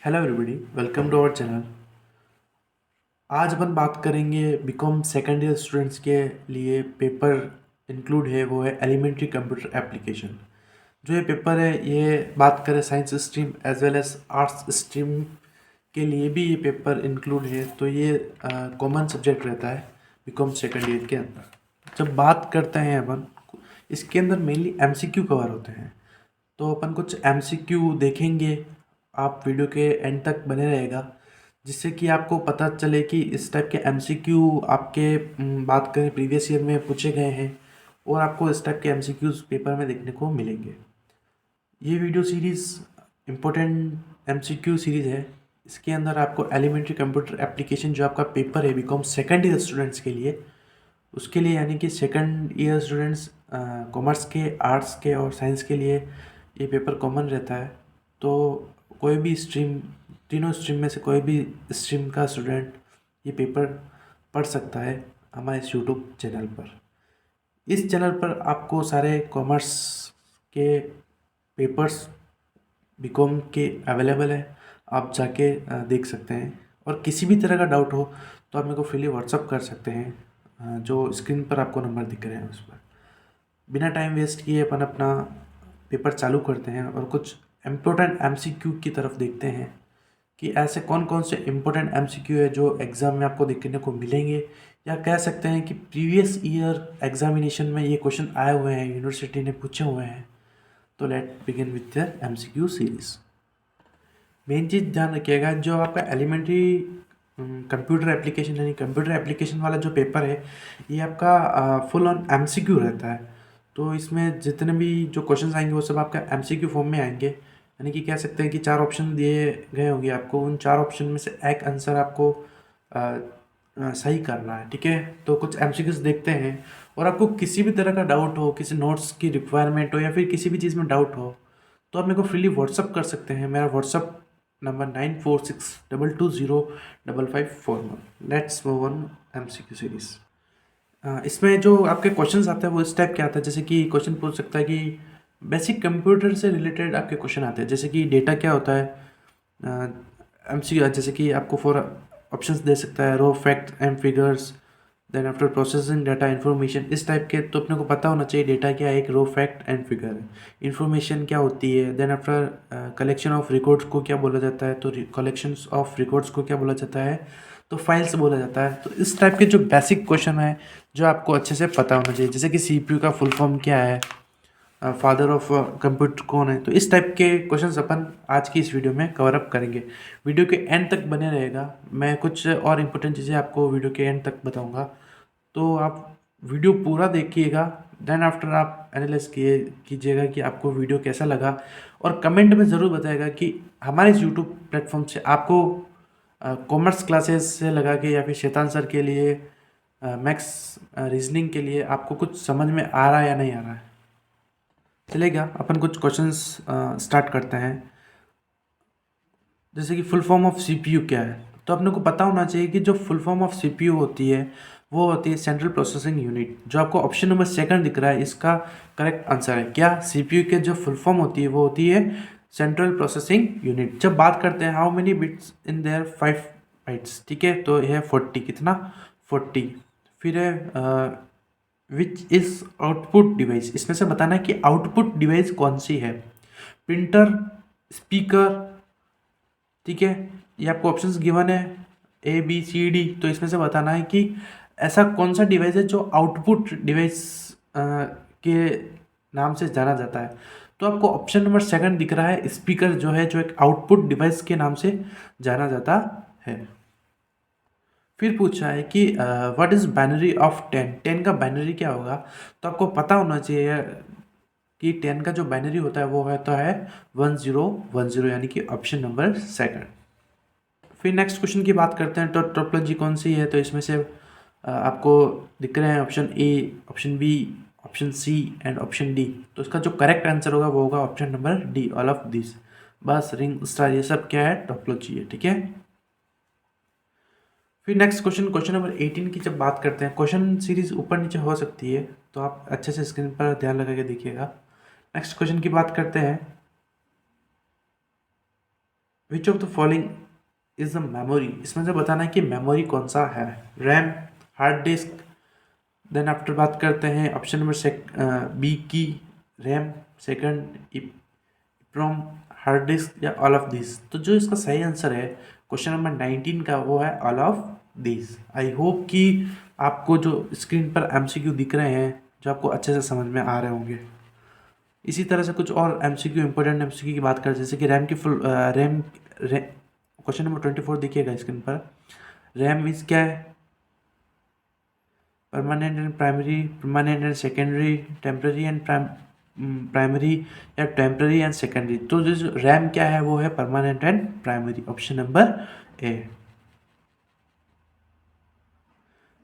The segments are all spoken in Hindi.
Hello everybody, welcome to our channel. आज अपन बात करेंगे बीकॉम सेकेंड ईयर स्टूडेंट्स के लिए पेपर इंक्लूड है, वो है एलिमेंट्री कंप्यूटर एप्लीकेशन। जो ये पेपर है, ये बात करें science stream as well as arts stream के लिए भी ये पेपर इंक्लूड है। तो ये कॉमन सब्जेक्ट रहता है बीकॉम सेकेंड ईयर के अंदर। जब बात करते हैं अपन, इसके अंदर मेनली एमसीक्यू कवर होते हैं। तो अपन कुछ एमसीक्यू देखेंगे, आप वीडियो के एंड तक बने रहेगा, जिससे कि आपको पता चले कि इस टाइप के एमसीक्यू आपके बात करें प्रीवियस ईयर में पूछे गए हैं और आपको इस टाइप के एमसीक्यूज पेपर में देखने को मिलेंगे। ये video series important MCQ series है। इसके अंदर आपको एलिमेंट्री कंप्यूटर एप्लीकेशन जो आपका पेपर है बीकॉम सेकेंड ईयर स्टूडेंट्स के लिए, उसके लिए यानी कि सेकेंड ईयर स्टूडेंट्स कॉमर्स के, आर्ट्स के और साइंस के लिए ये पेपर कॉमन रहता है। तो कोई भी स्ट्रीम, तीनों स्ट्रीम में से कोई भी स्ट्रीम का स्टूडेंट ये पेपर पढ़ सकता है हमारे इस यूट्यूब चैनल पर। इस चैनल पर आपको सारे कॉमर्स के पेपर्स बीकॉम के अवेलेबल है, आप जाके देख सकते हैं। और किसी भी तरह का डाउट हो तो आप मेरे को फ्रीली व्हाट्सअप कर सकते हैं, जो स्क्रीन पर आपको नंबर दिख रहे हैं उस पर। बिना टाइम वेस्ट किए अपन अपना पेपर चालू करते हैं और कुछ इम्पोर्टेंट एमसीक्यू की तरफ देखते हैं कि ऐसे कौन कौन से इम्पोर्टेंट एमसीक्यू है जो एग्ज़ाम में आपको देखने को मिलेंगे, या कह सकते हैं कि प्रीवियस ईयर एग्जामिनेशन में ये क्वेश्चन आए हुए हैं, यूनिवर्सिटी ने पूछे हुए हैं। तो let begin with the MCQ series. Main चीज़ ध्यान रखिएगा, जो आपका एलिमेंट्री कंप्यूटर एप्लीकेशन यानी कंप्यूटर एप्लीकेशन वाला जो पेपर है, ये आपका फुल ऑन एमसीक्यू रहता है। तो इसमें जितने भी जो क्वेश्चंस आएंगे वो सब आपका एमसीक्यू फॉर्म में आएंगे। यानी कि कह सकते हैं कि 4 ऑप्शन दिए गए होंगे आपको, उन 4 ऑप्शन में से एक आंसर आपको सही करना है। ठीक है, तो कुछ एमसीक्यूज देखते हैं। और आपको किसी भी तरह का डाउट हो, किसी नोट्स की रिक्वायरमेंट हो या फिर किसी भी चीज़ में डाउट हो, तो आप मेरे को फ्रीली व्हाट्सअप कर सकते हैं। मेरा WhatsApp number 9462225541। Let's move on MCQ series. इसमें जो आपके क्वेश्चंस आते हैं वो इस टाइप के आता है, जैसे कि क्वेश्चन पूछ सकता है कि बेसिक कंप्यूटर से रिलेटेड आपके क्वेश्चन आते हैं, जैसे कि डेटा क्या होता है। एमसीक्यू जैसे कि आपको 4 ऑप्शंस दे सकता है, raw, fact and figures, then after processing data information, इस टाइप के। तो अपने को पता होना चाहिए डेटा क्या है, एक रो, फैक्ट एंड फिगर है। इन्फॉर्मेशन क्या होती है, then after collection of records को क्या बोला जाता है, तो कलेक्शंस ऑफ रिकॉर्ड्स को क्या बोला जाता है, तो फाइल्स बोला जाता है। तो इस टाइप के जो बेसिक क्वेश्चन है जो आपको अच्छे से पता होना चाहिए, जैसे कि सीपीयू का फुल फॉर्म क्या है, फादर ऑफ कंप्यूटर कौन है। तो इस टाइप के क्वेश्चंस अपन आज की इस वीडियो में कवर अप करेंगे। वीडियो के एंड तक बने रहेगा, मैं कुछ और इम्पोर्टेंट चीज़ें आपको वीडियो के एंड तक बताऊंगा। तो आप वीडियो पूरा देखिएगा, देन आफ्टर आप एनालाइज कीजिएगा कि आपको वीडियो कैसा लगा। और कमेंट में ज़रूर बताएगा कि हमारे इस यूट्यूब प्लेटफॉर्म से आपको कॉमर्स क्लासेस से लगा के या फिर शैतान सर के लिए मैथ्स रीजनिंग के लिए आपको कुछ समझ में आ रहा है या नहीं आ रहा है। चलेगा, अपन कुछ क्वेश्चंस स्टार्ट करते हैं। जैसे कि फुल फॉर्म ऑफ सीपीयू क्या है, तो अपने को पता होना चाहिए कि जो फुल फॉर्म ऑफ सीपीयू होती है वो होती है सेंट्रल प्रोसेसिंग यूनिट। जो आपको ऑप्शन नंबर सेकंड दिख रहा है, इसका करेक्ट आंसर है। क्या सीपीयू के जो फुल फॉर्म होती है वो होती है सेंट्रल प्रोसेसिंग यूनिट। जब बात करते हैं how many bits in their 5 bytes, ठीक है, तो यह है 40, कितना 40। फिर है विच इज आउटपुट डिवाइस, इसमें से बताना है कि आउटपुट डिवाइस कौन सी है, प्रिंटर, स्पीकर, ठीक है। ये आपको ऑप्शंस गिवन है ABCD, तो इसमें से बताना है कि ऐसा कौन सा डिवाइस है जो आउटपुट डिवाइस के नाम से जाना जाता है। तो आपको ऑप्शन नंबर सेकंड दिख रहा है, स्पीकर जो है, जो एक आउटपुट डिवाइस के नाम से जाना जाता है। फिर पूछा है कि व्हाट इज बाइनरी ऑफ 10, 10 का बाइनरी क्या होगा। तो आपको पता होना चाहिए कि 10 का जो बाइनरी होता है वो होता है 1010, यानी कि ऑप्शन नंबर सेकंड। फिर नेक्स्ट क्वेश्चन की बात करते हैं, तो टोपोलॉजी कौन सी है। तो इसमें से आपको दिख रहे हैं option A, option B, option C and option D. तो इसका जो करेक्ट आंसर होगा वो होगा option number D, all of this. Bus ring star ये सब क्या है, टोपोलॉजी है, ठीक है। फिर नेक्स्ट क्वेश्चन, क्वेश्चन नंबर 18 की जब बात करते हैं, क्वेश्चन सीरीज ऊपर नीचे हो सकती है, तो आप अच्छे से स्क्रीन पर ध्यान लगा के देखिएगा। नेक्स्ट क्वेश्चन की बात करते हैं। Which of the following is the memory, इसमें से बताना है कि मेमोरी कौन सा है, RAM, hard disk. Then after बात करते हैं ऑप्शन नंबर बी की RAM, second from hard disk या ऑल ऑफ दिस। तो जो इसका सही आंसर है क्वेश्चन नंबर 19 का वो है all of this. I hope कि आपको जो स्क्रीन पर एमसीक्यू दिख रहे हैं जो आपको अच्छे से समझ में आ रहे होंगे। इसी तरह से कुछ और एमसीक्यू इंपॉर्टेंट एमसीक्यू की बात करें, जैसे कि रैम की फुल रैम क्वेश्चन नंबर 24 देखिएगा स्क्रीन पर। रैम इज क्या है, permanent and primary, permanent and secondary, temporary and primary या टेम्पररी एंड सेकेंडरी। तो जो रैम क्या है वो है permanent and primary, option number A.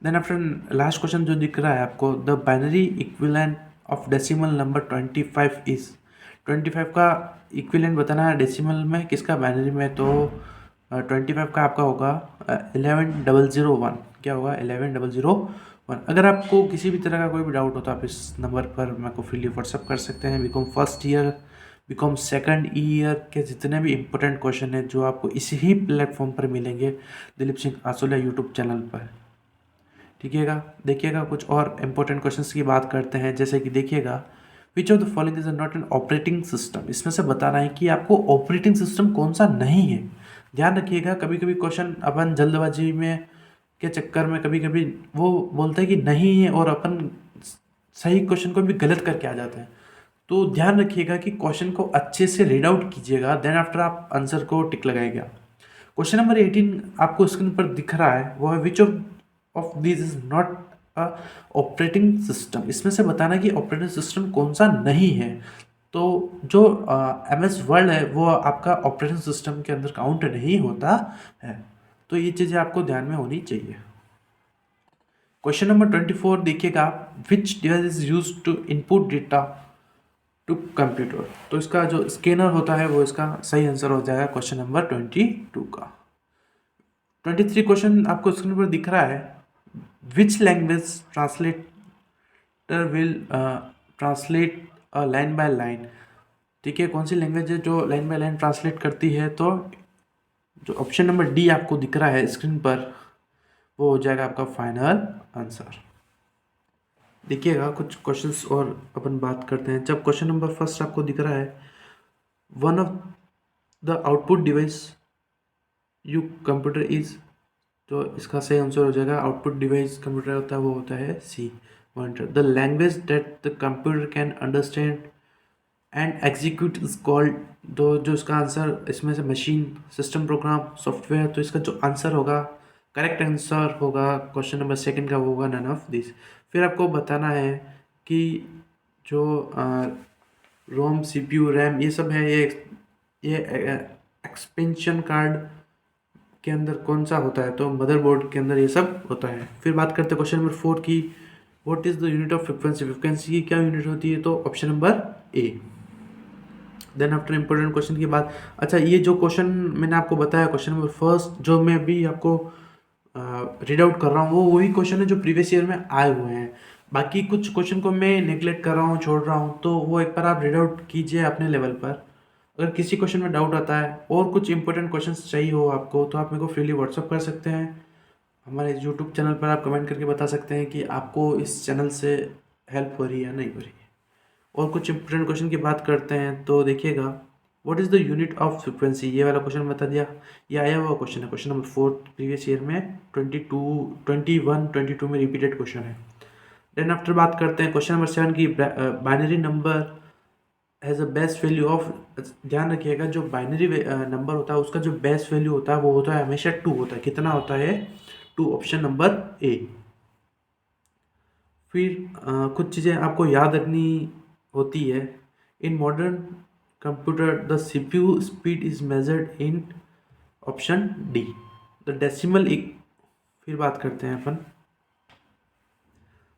Then after last question जो दिख रहा है आपको, the binary equivalent of decimal number 25 is. 25 का इक्विवेलेंट बताना है डेसिमल में, किसका बाइनरी में, तो 25 का आपका होगा 11001। क्या होगा 11001। अगर आपको किसी भी तरह का कोई भी डाउट हो तो आप इस नंबर पर मेरे को फ्रीली व्हाट्सअप कर सकते हैं। B Com first year, B Com second year के जितने भी इंपॉर्टेंट क्वेश्चन हैं जो आपको इसी ही प्लेटफॉर्म पर मिलेंगे, दिलीप सिंह आसोलिया यूट्यूब चैनल पर। ठीकएगा, देखिएगा कुछ और इम्पोर्टेंट क्वेश्चंस की बात करते हैं, जैसे कि देखिएगा विच of the following is not an operating system. इसमें से बताना है कि आपको ऑपरेटिंग सिस्टम कौन सा नहीं है। ध्यान रखिएगा, कभी कभी क्वेश्चन अपन जल्दबाजी में के चक्कर में कभी कभी वो बोलते हैं कि नहीं है और अपन सही क्वेश्चन को भी गलत करके आ जाते हैं। तो ध्यान रखिएगा कि क्वेश्चन को अच्छे से रीड आउट कीजिएगा, देन आफ्टर आप आंसर को टिक लगाइएगा। क्वेश्चन नंबर 18 आपको स्क्रीन पर दिख रहा है, वो है which of this is not a operating system. इसमें से बताना कि ऑपरेटिंग सिस्टम कौन सा नहीं है। तो जो MS वर्ड है वो आपका ऑपरेटिंग सिस्टम के अंदर काउंट नहीं होता है। तो ये चीज़ें आपको ध्यान में होनी चाहिए। क्वेश्चन नंबर 24 देखिएगा, which device is use to input data to computer. तो इसका जो स्कैनर होता है वो इसका सही आंसर हो जाएगा क्वेश्चन नंबर 22 का। 23 क्वेश्चन आपको स्क्रीन पर दिख रहा है, which language translator will translate line by line. ठीक है, कौन सी लैंग्वेज है जो लाइन बाय लाइन ट्रांसलेट करती है, तो जो ऑप्शन नंबर डी आपको दिख रहा है स्क्रीन पर वो हो जाएगा आपका फाइनल आंसर। देखिएगा कुछ क्वेश्चंस और अपन बात करते हैं। जब क्वेश्चन नंबर फर्स्ट आपको दिख रहा है, one of the output device you computer is, तो इसका सही आंसर हो जाएगा आउटपुट डिवाइस कंप्यूटर होता है वो होता है C, monitor. The language that the computer can understand and execute is called, तो जो इसका आंसर इसमें से मशीन, सिस्टम, प्रोग्राम, सॉफ्टवेयर। तो इसका जो आंसर होगा, करेक्ट आंसर होगा क्वेश्चन नंबर सेकंड का, वो होगा नन ऑफ दिस। फिर आपको बताना है कि जो रोम, CPU, रैम ये सब है, ये एक्सपेंशन कार्ड के अंदर कौन सा होता है, तो मदरबोर्ड के अंदर ये सब होता है। फिर बात करते हैं क्वेश्चन नंबर 4 की, what is the unit of frequency. Frequency की क्या यूनिट होती है, तो option number A. Then after important question की बात, अच्छा ये जो क्वेश्चन मैंने आपको बताया क्वेश्चन नंबर फर्स्ट जो मैं अभी आपको रीड आउट कर रहा हूँ वो वही क्वेश्चन है जो प्रीवियस ईयर में आए हुए हैं। बाकी कुछ क्वेश्चन को मैं नेग्लेक्ट कर रहा हूँ, छोड़ रहा हूँ, तो वो एक बार आप रीड आउट कीजिए अपने लेवल पर। अगर किसी क्वेश्चन में डाउट आता है और कुछ इंपॉर्टेंट क्वेश्चन चाहिए हो आपको तो आप मेरे को फ्रीली व्हाट्सअप कर सकते हैं। हमारे यूट्यूब चैनल पर आप कमेंट करके बता सकते हैं कि आपको इस चैनल से हेल्प हो रही है या नहीं हो रही है। और कुछ इंपॉर्टेंट क्वेश्चन की बात करते हैं, तो देखिएगा what is the unit of frequency, ये वाला क्वेश्चन बता दिया। ये आया हुआ क्वेश्चन है, क्वेश्चन नंबर 4 प्रीवियस ईयर में 22 में रिपीटेड क्वेश्चन है। देन आफ्टर बात करते हैं क्वेश्चन नंबर 7 की, binary number has a best value of. ध्यान रखिएगा जो बाइनरी नंबर होता है उसका जो बेस्ट वैल्यू होता है वो होता है हमेशा 2 होता है। कितना होता है 2, ऑप्शन नंबर ए। फिर कुछ चीज़ें आपको याद रखनी होती है। In modern computer the CPU speed is measured in, option D, the decimal. फिर बात करते हैं अपन,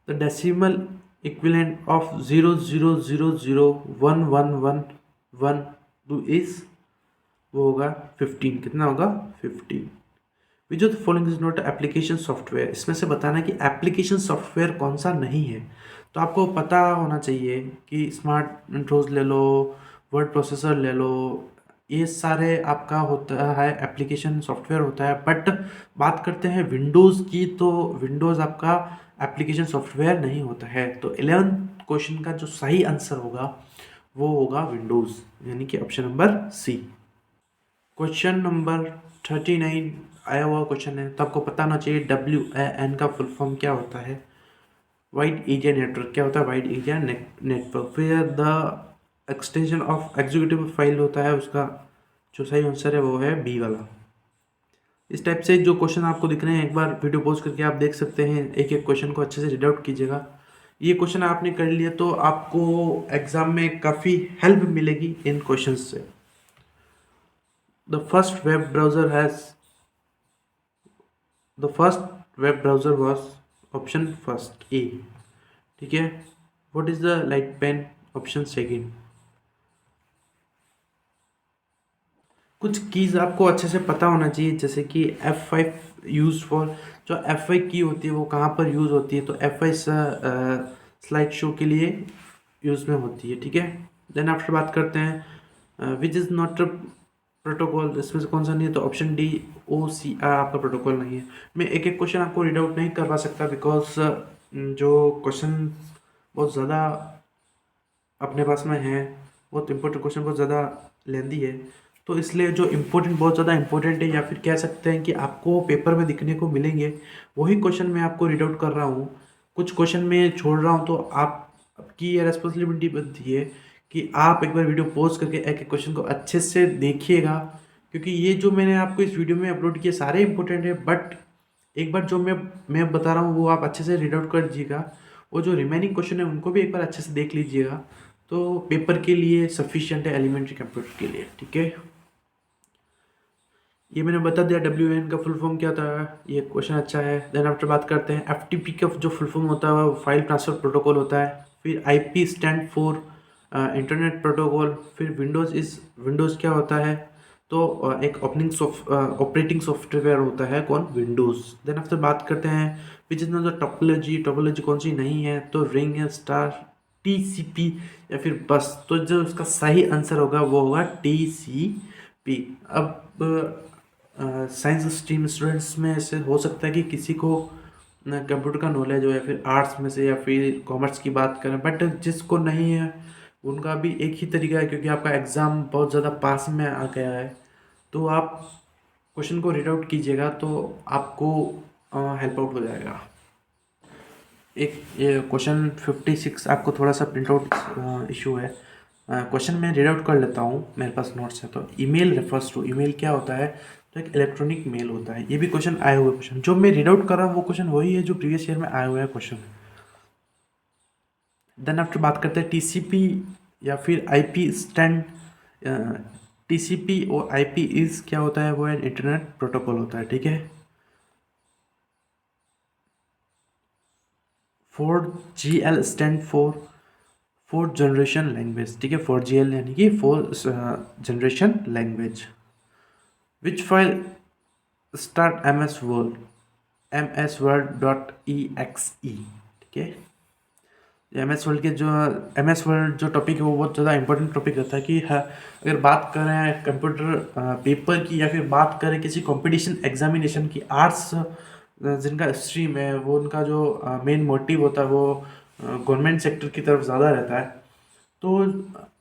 the decimal equivalent of 0.00011112 is, वो होगा 15। कितना होगा 15। Which of the following is not application software. इसमें से बताना कि एप्लीकेशन सॉफ्टवेयर कौन सा नहीं है। तो आपको पता होना चाहिए कि स्मार्ट इंट्रोज ले लो, वर्ड प्रोसेसर ले लो, ये सारे आपका होता है, एप्लीकेशन सॉफ्टवेयर होता है। बट बात करते हैं विंडोज़ की, तो विंडोज़ आपका एप्लीकेशन सॉफ्टवेयर नहीं होता है। तो 11th क्वेश्चन का जो सही आंसर होगा वो होगा विंडोज़, यानी कि option number C. Question number 39 आया हुआ क्वेश्चन है, तो आपको पता होना चाहिए WAN का फुल फॉर्म क्या होता है। वाइड एरिया नेटवर्क क्या होता है, वाइड एरिया नेटवर्क। फिर the extension of executive file होता है, उसका जो सही आंसर है वो है बी वाला। इस टाइप से जो क्वेश्चन आपको दिख रहे हैं, एक बार वीडियो पॉज करके आप देख सकते हैं, एक एक क्वेश्चन को अच्छे से रीड आउट कीजिएगा। ये क्वेश्चन आपने कर लिया तो आपको एग्जाम में काफ़ी हेल्प मिलेगी इन क्वेश्चन से। The first web browser has the first web browser was option first A. ठीक है। What is the light pen, option second. कुछ कीज़ आपको अच्छे से पता होना चाहिए, जैसे कि F5 यूज फॉर, जो F5 की होती है वो कहाँ पर यूज़ होती है, तो F5 स्लाइड शो के लिए यूज़ में होती है। ठीक है। देन आफ्टर बात करते हैं which is not a protocol, इसमें से कौन सा नहीं है, तो ऑप्शन डी OCR आपका प्रोटोकॉल नहीं है। मैं एक एक क्वेश्चन आपको रीड आउट नहीं करवा सकता, बिकॉज जो क्वेश्चन बहुत ज़्यादा अपने पास में है, बहुत इंपॉर्टेंट क्वेश्चन, बहुत ज़्यादा लेंदी है, तो इसलिए जो इम्पोर्टेंट, बहुत ज़्यादा इंपॉर्टेंट है, या फिर कह सकते हैं कि आपको पेपर में दिखने को मिलेंगे, वही क्वेश्चन मैं आपको रीड आउट कर रहा हूँ। कुछ क्वेश्चन मैं छोड़ रहा हूँ, तो आपकी ये रेस्पॉन्सिबिलिटी बनती है कि आप एक बार वीडियो पॉज करके एक एक क्वेश्चन को अच्छे से देखिएगा, क्योंकि ये जो मैंने आपको इस वीडियो में अपलोड किए सारे इंपॉर्टेंट है। बट एक बार जो मैं बता रहा हूँ वो आप अच्छे से रीड आउट कर लीजिएगा, और जो रिमेनिंग क्वेश्चन है उनको भी एक बार अच्छे से देख लीजिएगा, तो पेपर के लिए सफिशिएंट है, एलिमेंट्री कंप्यूटर के लिए। ठीक है। ये मैंने बता दिया WAN का फुल फॉर्म क्या था, ये क्वेश्चन अच्छा है। देन आफ्टर बात करते हैं FTP का जो फुल फॉर्म होता है वो फाइल ट्रांसफर प्रोटोकॉल होता है। फिर IP stand for internet protocol. फिर विंडोज़ क्या होता है, तो एक ऑपरेटिंग सॉफ्टवेयर होता है, कौन, विंडोज़। देन आफ्टर बात करते हैं which is not the topology कौन सी नहीं है, तो रिंग है, स्टार, TCP या फिर बस। तो जो उसका सही आंसर होगा वो होगा TCP। अब साइंस स्ट्रीम स्टूडेंट्स में से हो सकता है कि किसी को कंप्यूटर का नॉलेज हो, या फिर आर्ट्स में से, या फिर कॉमर्स की बात करें, बट जिसको नहीं है उनका भी एक ही तरीका है, क्योंकि आपका एग्ज़ाम बहुत ज़्यादा पास में आ गया है, तो आप क्वेश्चन को रीड आउट कीजिएगा तो आपको हेल्प आउट हो जाएगा। एक ये क्वेश्चन 56 आपको थोड़ा सा प्रिंट आउट इशू है। क्वेश्चन मैं रीड आउट कर लेता हूँ, मेरे पास नोट्स है। तो ईमेल रेफर्स टू, ईमेल क्या होता है, तो एक इलेक्ट्रॉनिक मेल होता है। ये भी क्वेश्चन आए हुए क्वेश्चन, जो मैं रीड आउट कर रहा हूँ वो क्वेश्चन वही है जो प्रीवियस ईयर में आए हुए हैं क्वेश्चन। देन आफ्टर बात करते हैं TCP या फिर IP स्टैंड। TCP और IP इज क्या होता है, वो इंटरनेट प्रोटोकॉल होता है। ठीक है। 4GL stand for fourth generation language. ठीक है। 4GL यानी कि फोर्थ जनरेशन लैंग्वेज। विच फाइल स्टार्ट MS Word.exe। ठीक है। MS वर्ल्ड जो टॉपिक है वो बहुत ज़्यादा इंपॉर्टेंट टॉपिक रहता है, कि अगर बात करें कंप्यूटर पेपर की, या फिर बात करें किसी कंपटीशन एग्जामिनेशन की, आर्ट्स जिनका स्ट्रीम है वो उनका जो मेन मोटिव होता है वो गवर्नमेंट सेक्टर की तरफ ज़्यादा रहता है। तो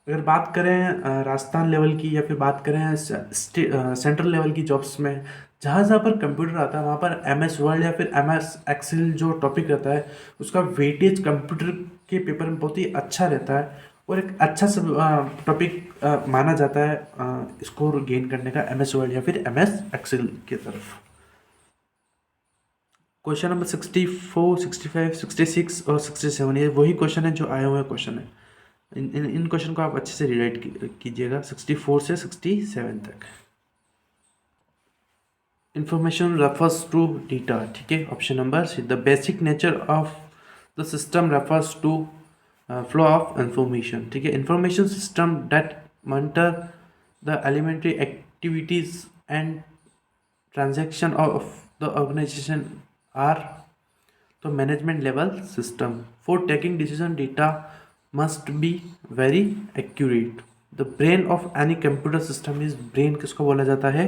अगर बात करें राजस्थान लेवल की, या फिर बात करें सेंट्रल लेवल की जॉब्स में, जहाँ जहाँ पर कंप्यूटर आता है वहाँ पर MS वर्ल्ड या फिर MS एक्सेल जो टॉपिक रहता है उसका वेटेज कंप्यूटर के पेपर में बहुत ही अच्छा रहता है, और एक अच्छा सब टॉपिक माना जाता है स्कोर गेन करने का MS वर्ल्ड या फिर MS एक्सेल की तरफ। क्वेश्चन नंबर 64, 65, 66 और 67, ये वही क्वेश्चन है जो आए हुए क्वेश्चन है। इन क्वेश्चन को आप अच्छे से रिलेट कीजिएगा 64 से 67 तक। Information refers to data. ठीक है। Option number C, the basic nature of the system refers to flow of information. ठीक है। Information system that monitor the elementary activities and transaction of the organisation are, तो management level system. For taking decision data must be very accurate. The brain of any computer system is, brain किसको बोला जाता है?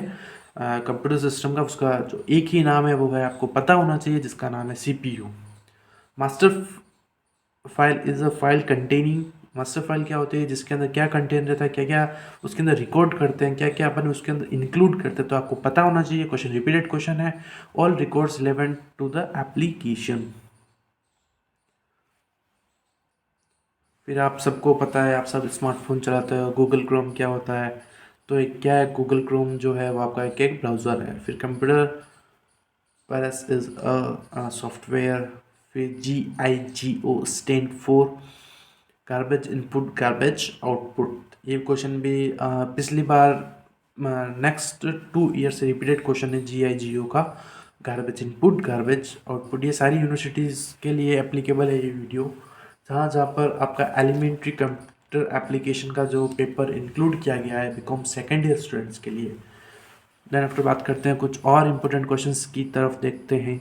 कंप्यूटर सिस्टम का उसका जो एक ही नाम है वो है, आपको पता होना चाहिए, जिसका नाम है CPU। Master file is a file containing, master file क्या होती है? जिसके अंदर क्या कंटेन रहता है, क्या क्या उसके अंदर रिकॉर्ड करते हैं, क्या क्या अपन उसके अंदर इंक्लूड करते हैं, तो आपको पता होना चाहिए। क्वेश्चन रिपीटेड क्वेश्चन है। All records relevant to the application. फिर आप सबको पता है, आप सब स्मार्टफोन चलाते हो, गूगल क्रोम क्या होता है? तो एक क्या है, गूगल क्रोम जो है वो आपका एक ब्राउज़र है। फिर computer virus is a software. फिर GIGO stand for garbage input garbage output. ये क्वेश्चन भी पिछली बार नेक्स्ट 2 ईयर से रिपीटेड क्वेश्चन है GIGO का। गार्बेज इनपुट गार्बेज आउटपुट, ये सारी यूनिवर्सिटीज़ के लिए एप्लीकेबल है ये वीडियो। जहाँ जहाँ पर आपका एलिमेंट्री कंप्यूटर एप्लीकेशन का जो पेपर इंक्लूड किया गया है बीकॉम सेकेंड ईयर स्टूडेंट्स के लिए। देन आफ्टर बात करते हैं कुछ और इम्पोर्टेंट क्वेश्चंस की तरफ देखते हैं।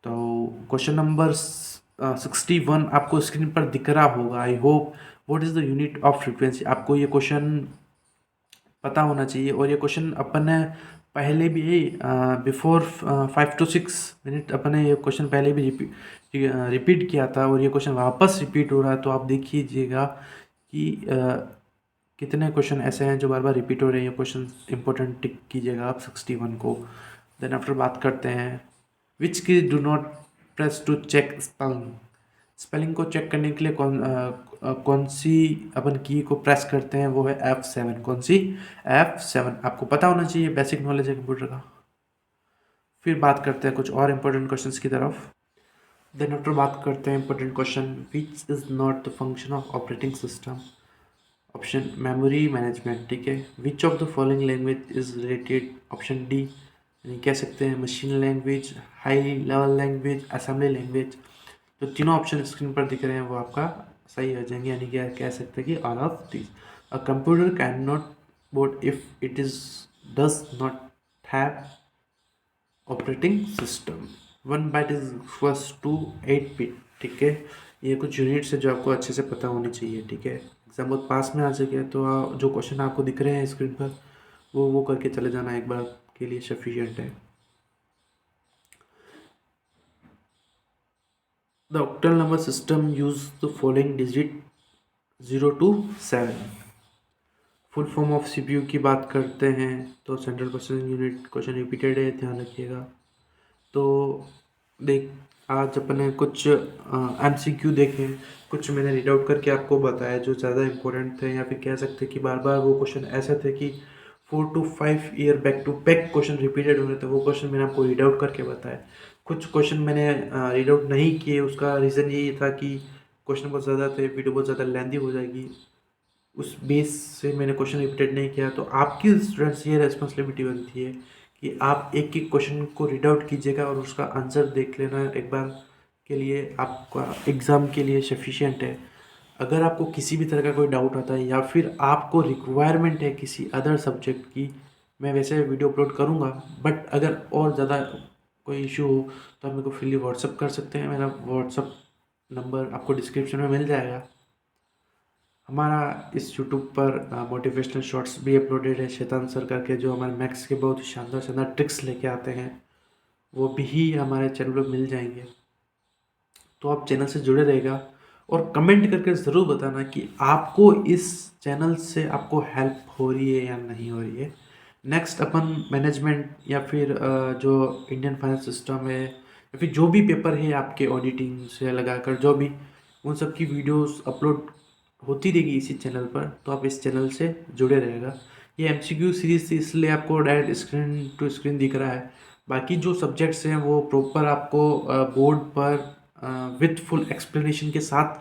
तो क्वेश्चन नंबर 61 आपको स्क्रीन पर दिख रहा होगा, I hope. What is the unit of frequency? आपको ये क्वेश्चन पता होना चाहिए, और ये क्वेश्चन अपन ने पहले भी बिफोर 5 to 6 मिनट अपन ने ये क्वेश्चन पहले भी रिपीट किया था, और ये क्वेश्चन वापस रिपीट हो रहा है। तो आप देखिएगा कि कितने क्वेश्चन ऐसे हैं जो बार बार रिपीट हो रहे हैं। ये क्वेश्चन इंपॉर्टेंट टिक कीजिएगा आप 61 को। देन आफ्टर बात करते हैं which key do not press to check spelling. Spelling को चेक करने के लिए कौन सी अपन की को प्रेस करते हैं? वो है F7। कौन सी? F7। आपको पता होना चाहिए, बेसिक नॉलेज है कंप्यूटर का। फिर बात करते हैं कुछ और इम्पोर्टेंट क्वेश्चंस की तरफ। देन आफ्टर बात करते हैं important question, which is not the function of operating system? Option memory management, ठीक है। विच of the following language is related? Option D, यानी कह सकते हैं machine language, high level language, assembly language. जो तीनों ऑप्शन स्क्रीन पर दिख रहे हैं वो आपका सही हो जाएंगे, यानी क्या कह सकते हैं कि all of this. A computer can not boot if it is does not have operating system. 1 byte is equals to 8 bit, ठीक है। ये कुछ यूनिट्स है जो आपको अच्छे से पता होनी चाहिए, ठीक है। एग्जाम बहुत पास में आ सके तो जो क्वेश्चन आपको दिख रहे हैं स्क्रीन पर वो करके चले जाना, एक बार के लिए सफिशिएंट है। The octal number system use the following digit 0 to 7। Full form of CPU की बात करते हैं तो central processing unit. Question repeated है, ध्यान रखिएगा। तो देख, आज अपने कुछ MCQ देखे, कुछ मैंने रीड आउट करके आपको बताया जो ज़्यादा इंपॉर्टेंट थे, या फिर कह सकते कि बार बार वो क्वेश्चन ऐसे थे कि 4 to 5 year back to back question repeated हो रहे थे। वो क्वेश्चन मैंने आपको रीड आउट करके बताया। कुछ क्वेश्चन मैंने रीड आउट नहीं किए, उसका रीज़न यही था कि क्वेश्चन बहुत ज़्यादा थे, वीडियो बहुत ज़्यादा लेंदी हो जाएगी, उस बेस से मैंने क्वेश्चन रिपीटेड नहीं किया। तो आपकी स्टूडेंट्स ये रेस्पॉन्सिबिलिटी बनती है कि आप एक एक क्वेश्चन को रीड आउट कीजिएगा और उसका आंसर देख लेना एक बार के लिए आपका एग्ज़ाम के लिए सफिशिएंट है। अगर आपको किसी भी तरह का कोई डाउट आता है या फिर आपको रिक्वायरमेंट है किसी अदर सब्जेक्ट की, मैं वैसे वीडियो अपलोड करूँगा, बट अगर और ज़्यादा कोई इशू हो तो आप मेरे को फ्रीली व्हाट्सअप कर सकते हैं। मेरा व्हाट्सअप नंबर आपको डिस्क्रिप्शन में मिल जाएगा। हमारा इस यूट्यूब पर मोटिवेशनल शॉर्ट्स भी अपलोडेड है शैतान सर करके, जो हमारे मैथ्स के बहुत शानदार शानदार ट्रिक्स लेके आते हैं, वो भी हमारे चैनल पर मिल जाएंगे। तो आप चैनल से जुड़े रहेगा और कमेंट करके ज़रूर बताना कि आपको इस चैनल से आपको हेल्प हो रही है या नहीं हो रही है। नेक्स्ट अपन मैनेजमेंट या फिर जो इंडियन फाइनेंस सिस्टम है या फिर जो भी पेपर है आपके ऑडिटिंग से लगाकर जो भी, उन सब की वीडियोस अपलोड होती रहेगी इसी चैनल पर, तो आप इस चैनल से जुड़े रहेगा। ये MCQ सीरीज थी इसलिए आपको डायरेक्ट स्क्रीन टू स्क्रीन दिख रहा है। बाकी जो सब्जेक्ट्स हैं वो प्रॉपर आपको बोर्ड पर विथ फुल एक्सप्लेनेशन के साथ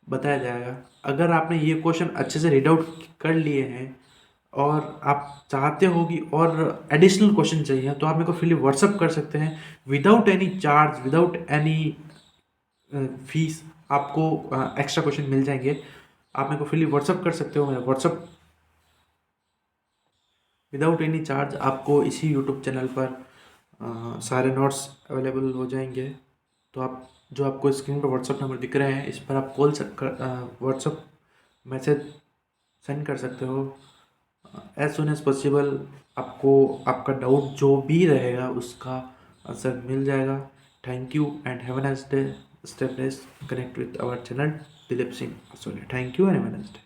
बताया जाएगा। अगर आपने ये क्वेश्चन अच्छे से रीड आउट कर लिए हैं और आप चाहते हो कि और एडिशनल क्वेश्चन चाहिए तो आप मेरे को फ्रीली व्हाट्सअप कर सकते हैं without any charge, without any fees. आपको एक्स्ट्रा क्वेश्चन मिल जाएंगे, आप मेरे को फ्रीली व्हाट्सअप कर सकते हो। मेरा व्हाट्सअप विदाउट एनी चार्ज आपको इसी यूट्यूब चैनल पर सारे नोट्स अवेलेबल हो जाएंगे। तो आप जो आपको स्क्रीन पर व्हाट्सअप नंबर दिख रहे हैं इस पर आप कॉल व्हाट्सअप मैसेज सेंड कर सकते हो एज सुन एज पॉसिबल। आपको आपका डाउट जो भी रहेगा उसका आंसर मिल जाएगा। Thank you and have a nice day. Stay blessed, connect with our channel Dilip Singh. Thank you and have a nice day.